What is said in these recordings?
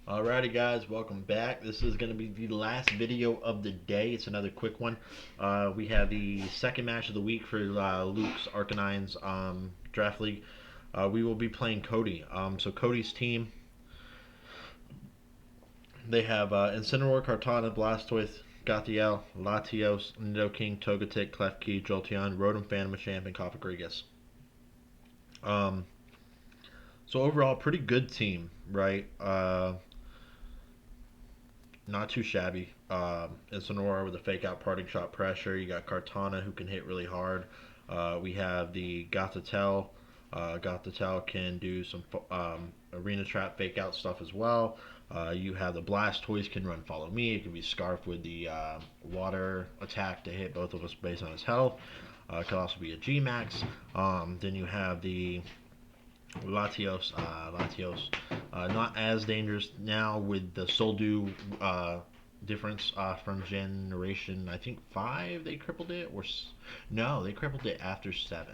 Alrighty guys, welcome back. This is going to be the last video of the day. It's another quick one. We have the second match of the week for Luke's Arcanines draft league. We will be playing Cody. So Cody's team, they have Incineroar, Kartana, Blastoise, Gothitelle, Latios, Nidoking, Togetic, Klefki, Jolteon, Rotom, Phantom Machamp, and Cofagrigus. Um, so overall, pretty good team, right? Not too shabby. Incineroar with a fake out parting shot pressure. You got Kartana who can hit really hard. We have the Gothitelle. Gothitelle can do some arena trap fake out stuff as well. You have the Blastoise can run follow me. It can be Scarf with the water attack to hit both of us based on his health. It could also be a G Max. Then you have the Latios, not as dangerous now with the Soldew difference from Generation, I think 5 they crippled it, no, they crippled it after 7,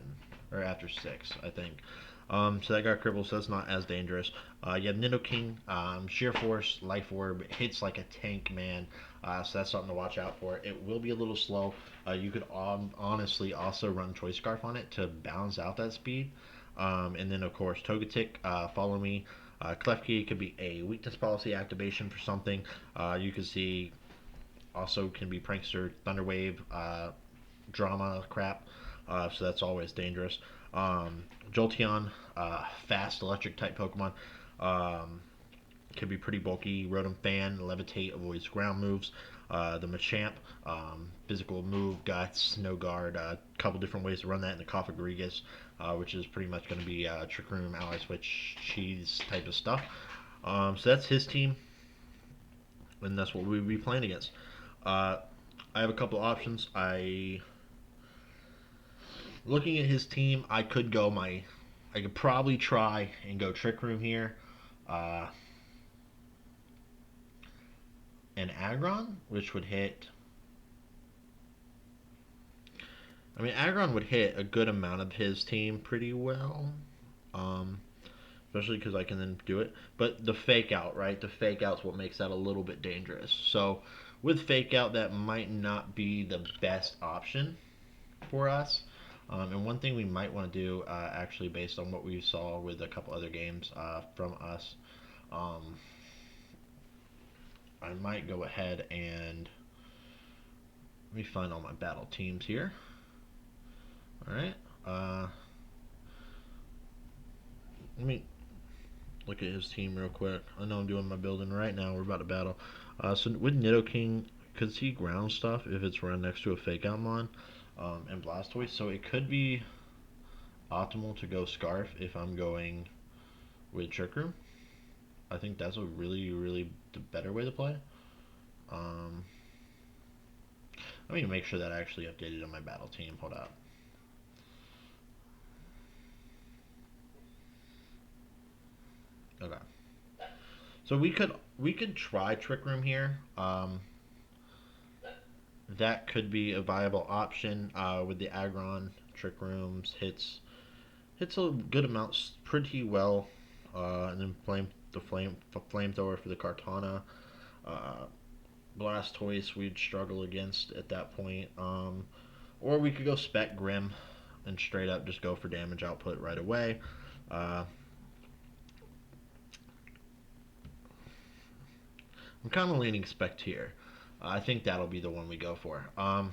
or after 6, I think. So that got crippled, so that's not as dangerous. You have Nidoking, Sheer Force, Life Orb, hits like a tank, man. So that's something to watch out for. It will be a little slow. You could honestly also run Choice Scarf on it to balance out that speed. And then, of course, Togetic, Follow Me. Klefki could be a weakness policy activation for something. You could see also can be Prankster, Thunderwave, Drama crap. So that's always dangerous. Jolteon, fast electric type Pokemon. Um, can be pretty bulky. Rotom Fan, Levitate, avoids ground moves. The Machamp, physical move, Guts, no guard. A couple different ways to run that in the Cofagrigus, which is pretty much going to be Trick Room, Ally Switch, Cheese type of stuff. So that's his team, and that's what we'll be playing against. Uh, I have a couple options. Looking at his team, I could probably try and go Trick Room here. Uh, an Aggron, which would hit. I mean, Aggron would hit a good amount of his team pretty well, um, especially because I can then do it. But the fake out, right? The fake out's what makes that a little bit dangerous. So with fake out, that might not be the best option for us. And one thing we might want to do, actually, based on what we saw with a couple other games from us, um, I might go ahead and let me find all my battle teams here. All right. Let me look at his team real quick. I know I'm doing my building right now. We're about to battle. So with Nidoking, could see ground stuff if it's right next to a Fake Out Mon and Blastoise. So it could be optimal to go Scarf if I'm going with Trick Room. I think that's a really, really the better way to play. Um, Let me make sure that I actually updated on my battle team. Hold up. Okay. So we could try Trick Room here. That could be a viable option with the Aggron. Trick Rooms hits a good amount pretty well, and then flamethrower for the Kartana. Uh, Blastoise we'd struggle against at that point. Or we could go Spec Grim and straight up just go for damage output right away. Uh, I'm kind of leaning Spec here. I think that'll be the one we go for. So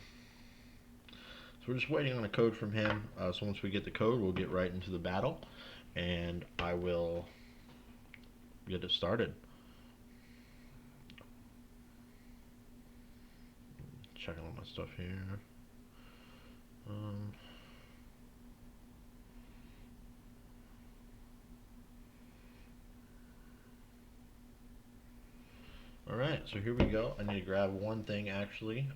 we're just waiting on a code from him. So once we get the code, we'll get right into the battle, and I will get it started. Checking all my stuff here. Um, all right, so here we go. I need to grab one thing actually.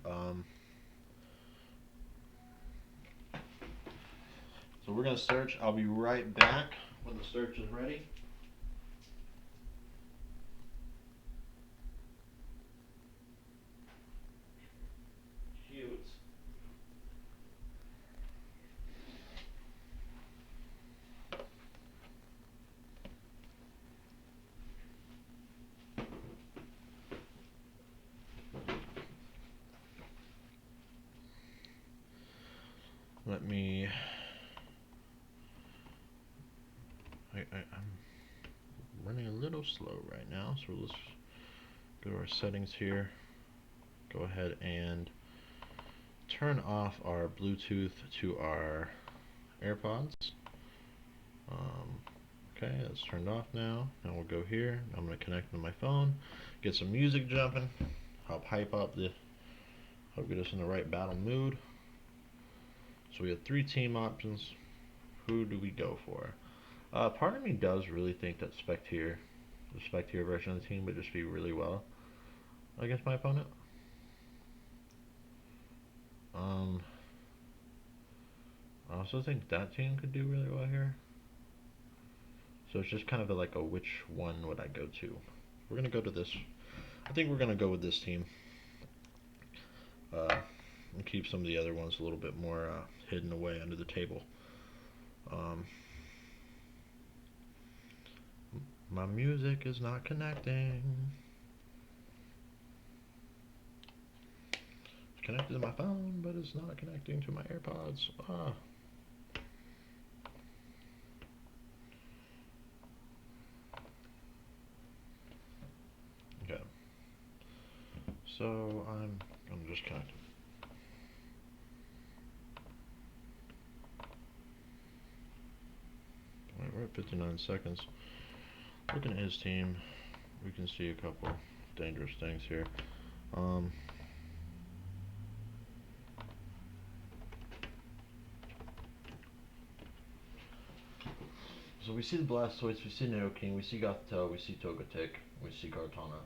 So we're gonna search. I'll be right back when the search is ready. Cute. let me. I'm running a little slow right now, so let's go to our settings here. Go ahead and turn off our Bluetooth to our AirPods. Okay, that's turned off now. Now we'll go here. I'm going to connect to my phone, get some music jumping, help hype up help get us in the right battle mood. So we have 3 team options. Who do we go for? Part of me does really think that the Spectre version of the team would just be really well against my opponent. I also think that team could do really well here. So it's just kind of like a which one would I go to? We're gonna go to this. I think we're gonna go with this team. And keep some of the other ones a little bit more hidden away under the table. My music is not connecting. It's connected to my phone, but it's not connecting to my AirPods. Okay. So I'm just connected. Alright, we're at 59 seconds. Looking at his team, we can see a couple dangerous things here. So we see the Blastoise, we see Nidoking, we see Gothitelle, we see Togetic, we see Kartana.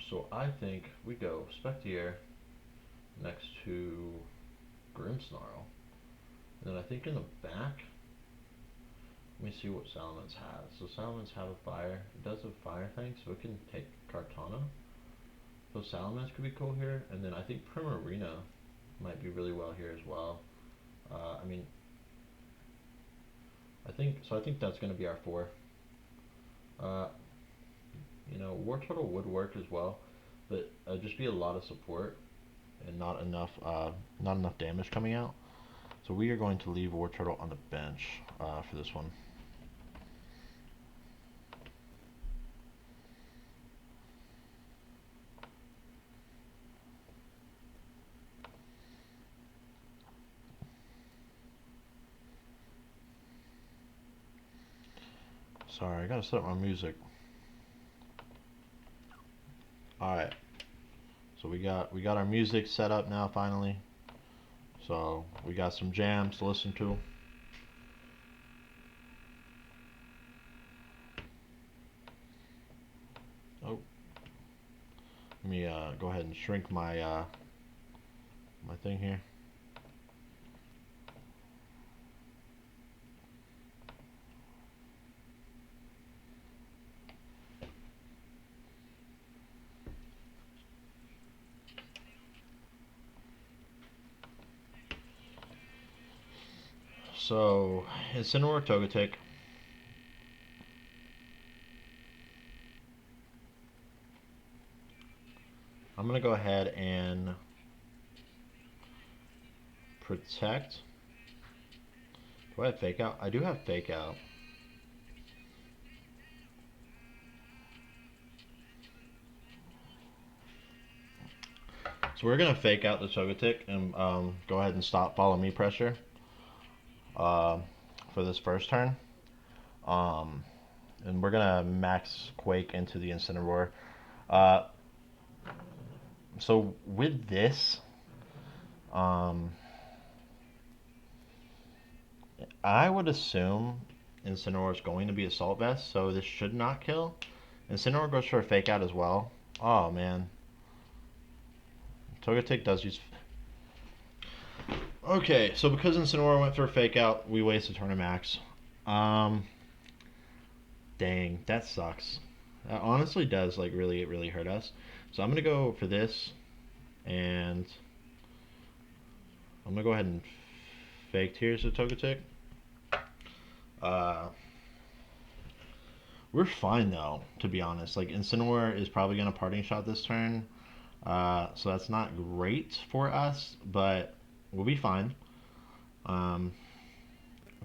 So I think we go Spectier next to Grimmsnarl. And then I think in the back, let me see what Salamence has. So Salamence has a fire. It does a fire thing, so it can take Kartana. So Salamence could be cool here. And then I think Primarina might be really well here as well. I think that's going to be our 4. War Turtle would work as well, but just be a lot of support and not enough damage coming out. So we are going to leave War Turtle on the bench for this one. Sorry, I gotta set up my music. Alright. So we got our music set up now finally. So we got some jams to listen to. Oh. Let me go ahead and shrink my my thing here. So, Incineroar, Togetic. I'm going to go ahead and protect. Do I have Fake Out? I do have Fake Out. So we're going to Fake Out the Togetic and go ahead and stop Follow Me pressure for this first turn. And we're going to max Quake into the Incineroar. So with this, I would assume Incineroar is going to be Assault Vest, so this should not kill. Incineroar goes for a Fake Out as well. Oh man. Togetic does use... Okay, so because Incineroar went for a Fake Out, we wasted turn of max. Dang, that sucks. That honestly does really hurt us. So I'm gonna go for this, and I'm gonna go ahead and Fake Tears to Togetic. We're fine though, to be honest. Like Incineroar is probably gonna Parting Shot this turn, so that's not great for us, but we'll be fine. Um,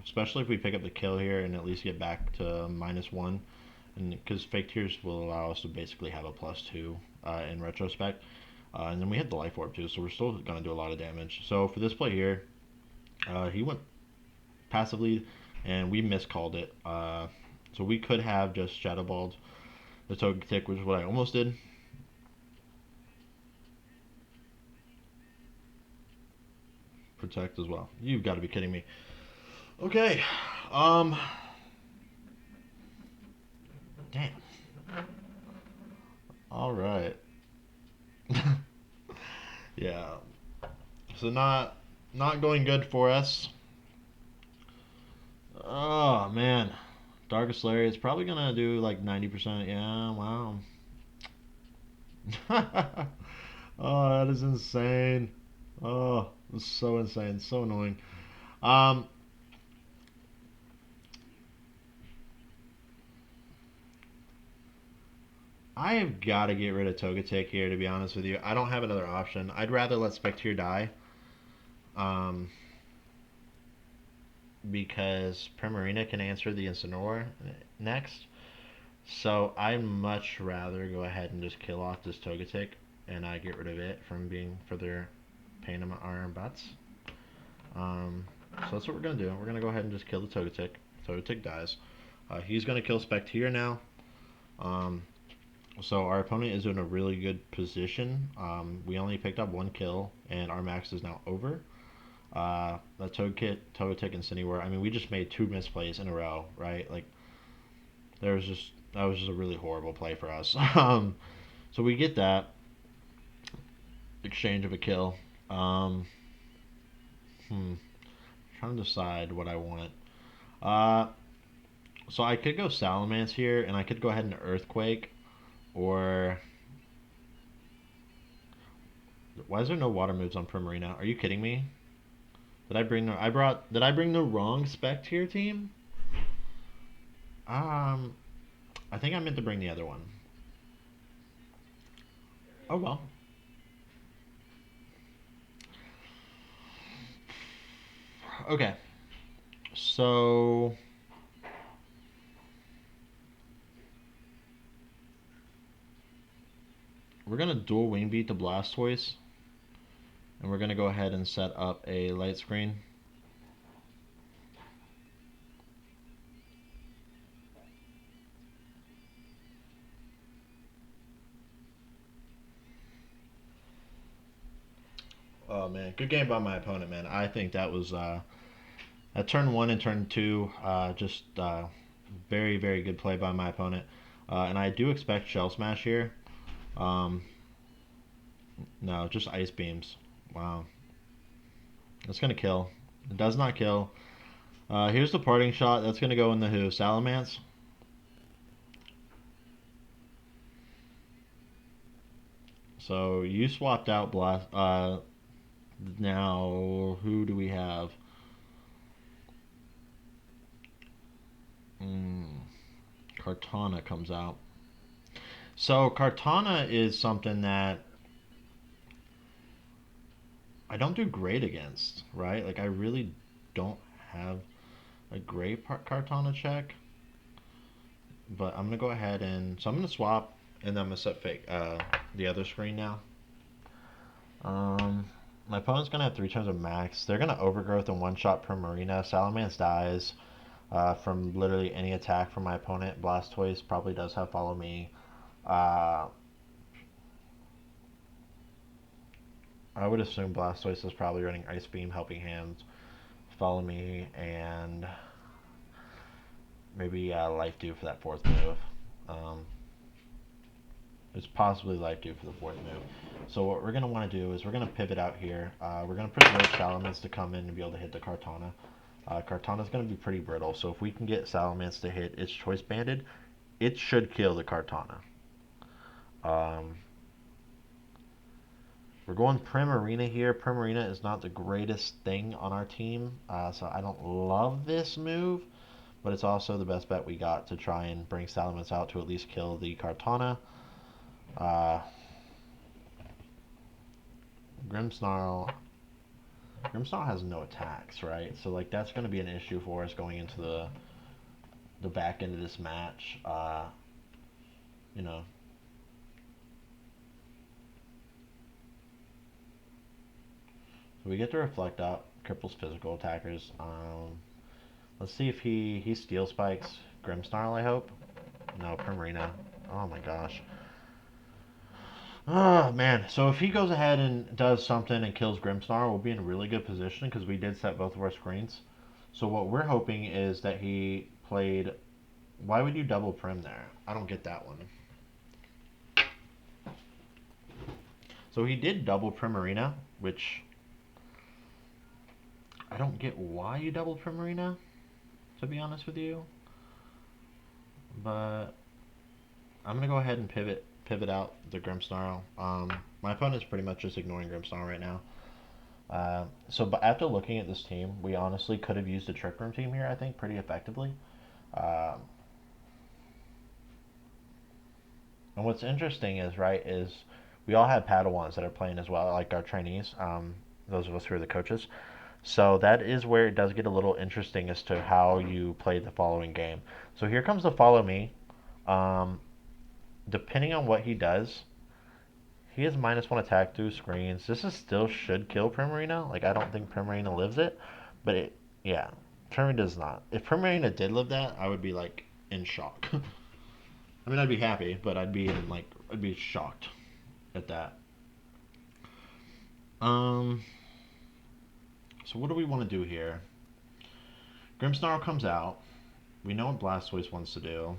Especially if we pick up the kill here and at least get back to -1. And because fake tears will allow us to basically have a +2 in retrospect. And then we hit the life orb too, so we're still going to do a lot of damage. So for this play here, he went passively and we miscalled it. So we could have just Shadow Balled the Togetic, which is what I almost did. Protect as well. You've got to be kidding me. Okay. Um. Damn. All right. Yeah. So not going good for us. Oh man. Darkest Lair is probably gonna do like 90%. Yeah. Wow. Oh, that is insane. Oh, it's so insane. So annoying. Um. I have got to get rid of Togetic here, to be honest with you. I don't have another option. I'd rather let Spectre die. Um, because Primarina can answer the Incineroar next. So I'd much rather go ahead and just kill off this Togetic and get rid of it from being further pain in our butts. So that's what we're gonna do. We're gonna go ahead and just kill the Togetic. Togetic dies. He's gonna kill Spectre now. Um, so our opponent is in a really good position. We only picked up 1 kill, and our max is now over. The Togetic, and Cinework. I mean, we just made 2 misplays in a row, right? Like, that was just a really horrible play for us. So we get that exchange of a kill. Um, Trying to decide what I want. Uh, so I could go Salamence here, and I could go ahead and Earthquake, or why is there no water moves on Primarina? Are you kidding me? Did I bring the wrong spec to your team? Um, I think I meant to bring the other one. Oh well. Okay. So we're gonna dual wing beat the Blastoise, and we're gonna go ahead and set up a light screen. Oh man, good game by my opponent, man. I think that was at turn 1 and turn 2, just very very good play by my opponent. And I do expect Shell Smash here. Um, no, just Ice Beams. Wow, that's gonna kill. It does not kill. Here's the parting shot. That's gonna go in the who? Salamence. So you swapped out Blast. Now who do we have? Kartana comes out. So Kartana is something that I don't do great against, right? Like I really don't have a great Kartana check, but I'm gonna go ahead and I'm gonna swap, and then I'm gonna set fake the other screen now. My opponent's gonna have 3 turns of max. They're gonna overgrowth and one shot Primarina. Salamence dies from literally any attack from my opponent. Blastoise probably does have follow me. Uh, I would assume Blastoise is probably running Ice Beam, Helping Hands, Follow Me, and maybe Life Dew for that 4th move. Um, it's possibly Life Dew for the 4th move. So what we're going to want to do is we're going to pivot out here. We're going to preserve Salamence to come in and be able to hit the Kartana. Kartana's going to be pretty brittle, so if we can get Salamence to hit its Choice Banded, it should kill the Kartana. We're going Primarina here. Primarina is not the greatest thing on our team, so I don't love this move, but it's also the best bet we got to try and bring Salamence out to at least kill the Kartana. Grimmsnarl. Grimstar has no attacks, right? So like that's going to be an issue for us going into the back end of this match. You know, so we get to reflect up, cripples physical attackers. Let's see if he steel spikes Grimmsnarl. I hope. No, Primarina. Oh my gosh. Oh man. So if he goes ahead and does something and kills Grimmsnarl, we'll be in a really good position because we did set both of our screens. So what we're hoping is that he played. Why would you double Prim there? I don't get that one. So he did double Primarina, which I don't get why you double Primarina, to be honest with you. But I'm gonna go ahead and pivot out the Grimmsnarl. My opponent's pretty much just ignoring Grimmsnarl right now. But after looking at this team, we honestly could have used a Trick Room team here. I think pretty effectively. Um, and what's interesting is we all have Padawans that are playing as well, like our trainees. Those of us who are the coaches. So that is where it does get a little interesting as to how you play the following game. So here comes the follow me. Um, Depending on what he does, he has -1 attack through screens. This is still should kill Primarina. Like I don't think Primarina lives it, but yeah, Primarina does not. If Primarina did live that, I would be like in shock. I mean, I'd be happy, but I'd be shocked at that. Um, so what do we want to do here? Grimmsnarl comes out. We know what Blastoise wants to do.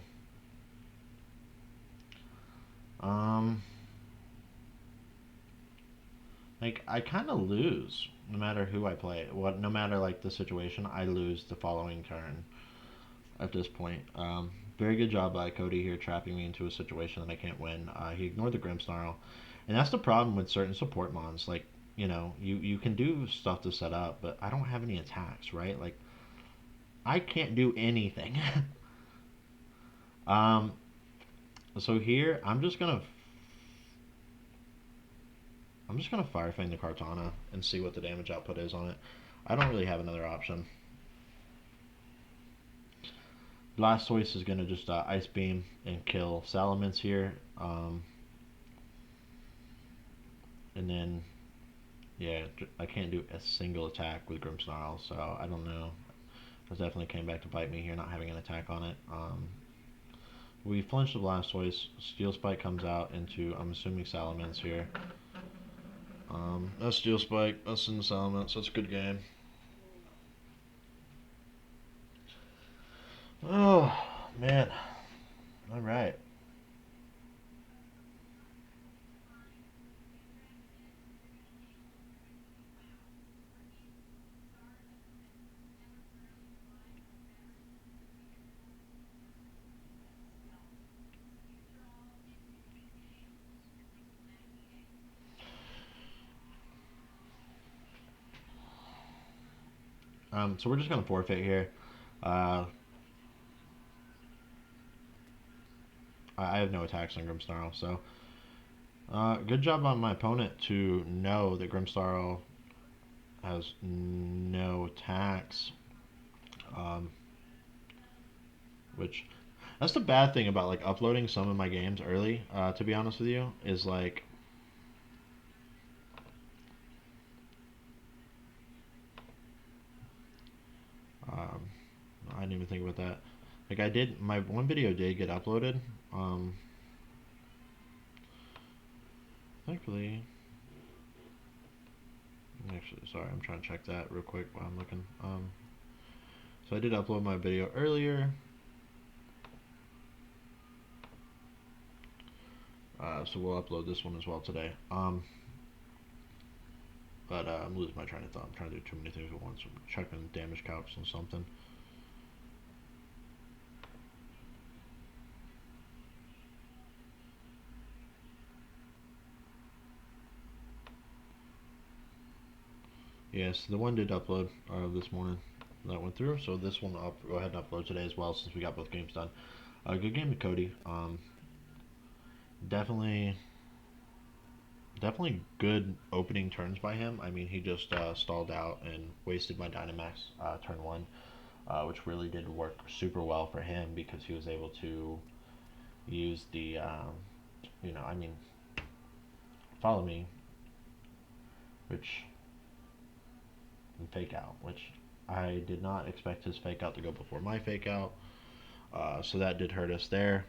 Um, like I kind of lose no matter who I play. No matter like the situation, I lose the following turn at this point. Very good job by Cody here trapping me into a situation that I can't win. He ignored the Grimmsnarl, and that's the problem with certain support mons. Like you can do stuff to set up, but I don't have any attacks, right? Like I can't do anything. um, so here I'm just gonna Fire Fang the Kartana and see what the damage output is on it. I don't really have another option. Blastoise is gonna just Ice Beam and kill Salamence here, and then yeah, I can't do a single attack with Grimmsnarl, so I don't know. It definitely came back to bite me here, not having an attack on it. We flinch the Blastoise. Steel Spike comes out into, I'm assuming, Salamence here. That's Steel Spike. That's in the Salamence. That's a good game. Oh, man. All right. So we're just gonna forfeit here. Uh, I have no attacks on Grimmsnarl, so good job on my opponent to know that Grimmsnarl has no attacks. Um, which that's the bad thing about like uploading some of my games early. To be honest with you, is like um, I didn't even think about that. Like I did, my one video did get uploaded. Um, Thankfully, actually, sorry, I'm trying to check that real quick while I'm looking. So I did upload my video earlier. So we'll upload this one as well today. But I'm losing my train of thought. I'm trying to do too many things at once. I'm checking damage calcs on something. Yes, the one did upload this morning. That went through. So this one I'll go ahead and upload today as well since we got both games done. Good game to Cody. Definitely, definitely good opening turns by him. I mean, he just stalled out and wasted my Dynamax turn one, which really did work super well for him because he was able to use the, I mean, follow me, which and fake out, which I did not expect his fake out to go before my fake out. So that did hurt us there.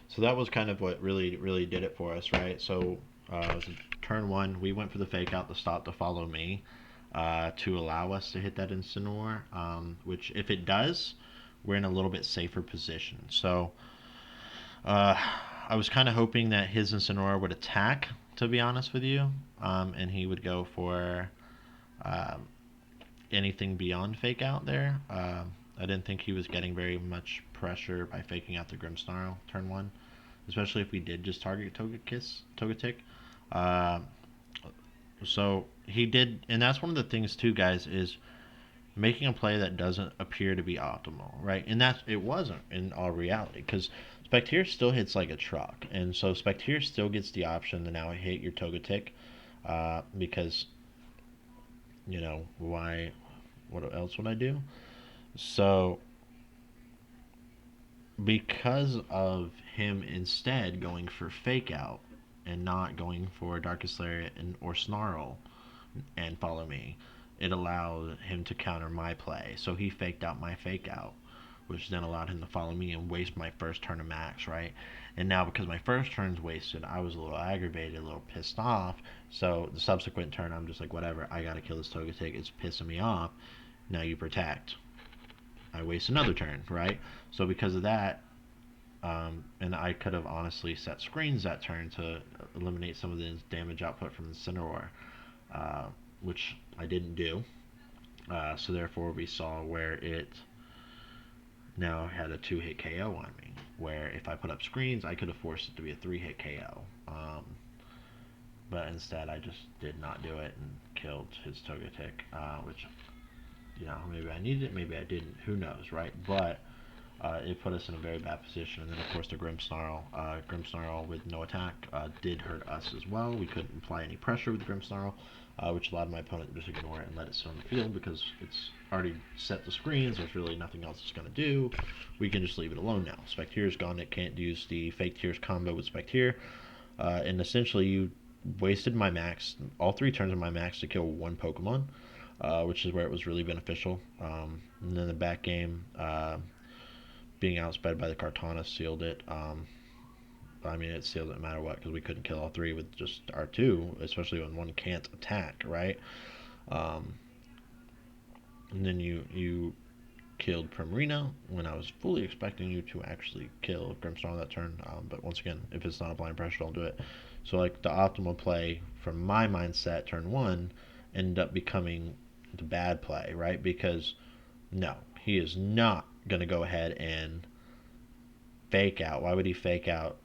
So that was kind of what really did it for us, right? So turn one, we went for the fake out to stop the follow me to allow us to hit that Incineroar, which if it does, we're in a little bit safer position. So uh, I was kind of hoping that his Incineroar would attack, to be honest with you, and he would go for um, anything beyond fake out there. I didn't think he was getting very much pressure by faking out the Grimmsnarl turn one, especially if we did just target Togetic. Uh, so he did, and that's one of the things too, guys, is making a play that doesn't appear to be optimal, right? And that it wasn't in all reality because Spectier still hits like a truck, and so Spectier still gets the option to now hit your Togetic because why? What else would I do? So because of him instead going for fake out and not going for Darkest Lariat or Snarl and follow me, it allowed him to counter my play. So he faked out my fake out, which then allowed him to follow me and waste my first turn of max, right? And now because my first turn's wasted, I was a little aggravated, a little pissed off. So the subsequent turn, I'm just like, whatever, I gotta kill this Togetic. It's pissing me off. Now you protect. I waste another turn, right? So because of that, and I could have honestly set screens that turn to eliminate some of the damage output from the Incineroar, uh, which I didn't do. So therefore, we saw where it now had a 2-hit KO on me. Where if I put up screens, I could have forced it to be a 3-hit KO. But instead, I just did not do it and killed his Togetic, which maybe I needed it, maybe I didn't. Who knows, right? But it put us in a very bad position. And then, of course, the Grimmsnarl with no attack did hurt us as well. We couldn't apply any pressure with the Grimmsnarl, which allowed my opponent to just ignore it and let it sit on the field because it's already set the screens. There's really nothing else it's going to do. We can just leave it alone now. Spectier's gone. It can't use the Fake Tears combo with Spectier. And essentially, you wasted my max, all 3 turns of my max to kill one Pokemon, which is where it was really beneficial. And then the back game, being outsped by the Kartana sealed it. I mean, it sealed it no matter what because we couldn't kill all 3 with just our 2, especially when one can't attack, right? Um, and then you killed Primarina when I was fully expecting you to actually kill Grimmsnarl that turn. But once again, if it's not a blind pressure, don't do it. So like the optimal play from my mindset, turn one, ended up becoming the bad play, right? Because no, he is not gonna go ahead and fake out. Why would he fake out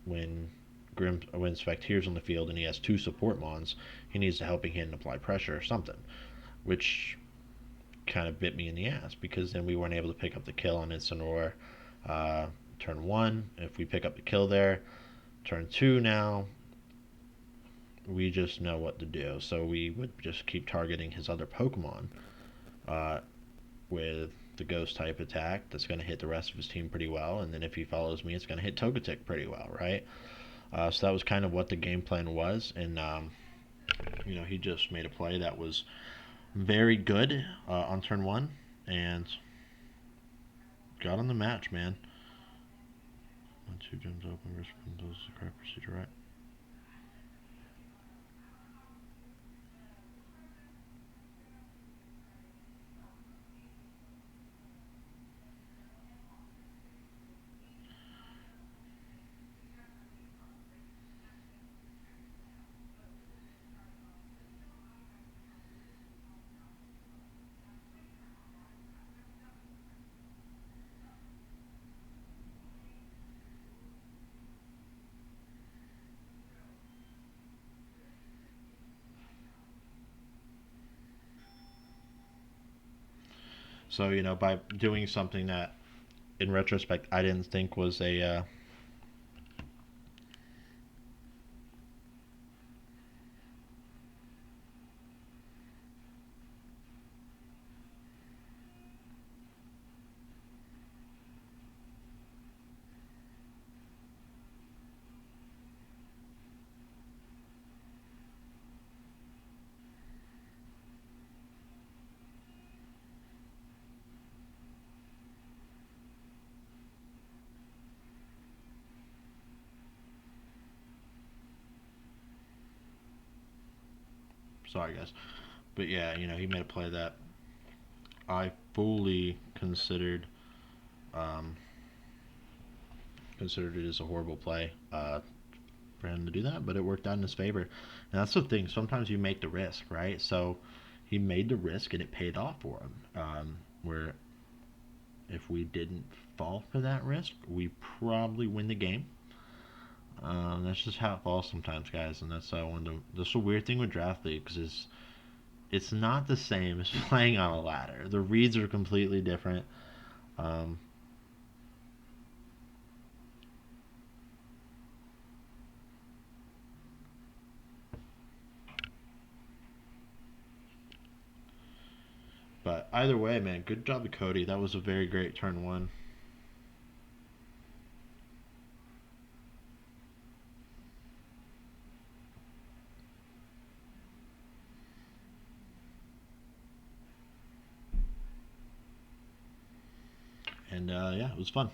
when when Spectier's on the field and he has 2 support mons? He needs a helping hand and apply pressure or something, which kind of bit me in the ass because then we weren't able to pick up the kill on Incineroar turn one. If we pick up the kill there, turn two now, we just know what to do. So we would just keep targeting his other Pokemon uh, with the Ghost type attack that's going to hit the rest of his team pretty well. And then if he follows me, it's going to hit Togetic pretty well, right? So that was kind of what the game plan was. And, he just made a play that was very good on turn one and got on the match, man. 2 gyms open, risk does the correct procedure, right? So by doing something that, in retrospect, I didn't think was a sorry guys, but yeah, he made a play that I fully um, considered it as a horrible play for him to do that, but it worked out in his favor. And that's the thing. Sometimes you make the risk, right? So he made the risk, and it paid off for him. Where if we didn't fall for that risk, we probably win the game. That's just how it falls sometimes, guys, and that's one of the weird thing with draft leagues is it's not the same as playing on a ladder. The reads are completely different. Um, but either way, man, good job to Cody. That was a very great turn one. And yeah, it was fun.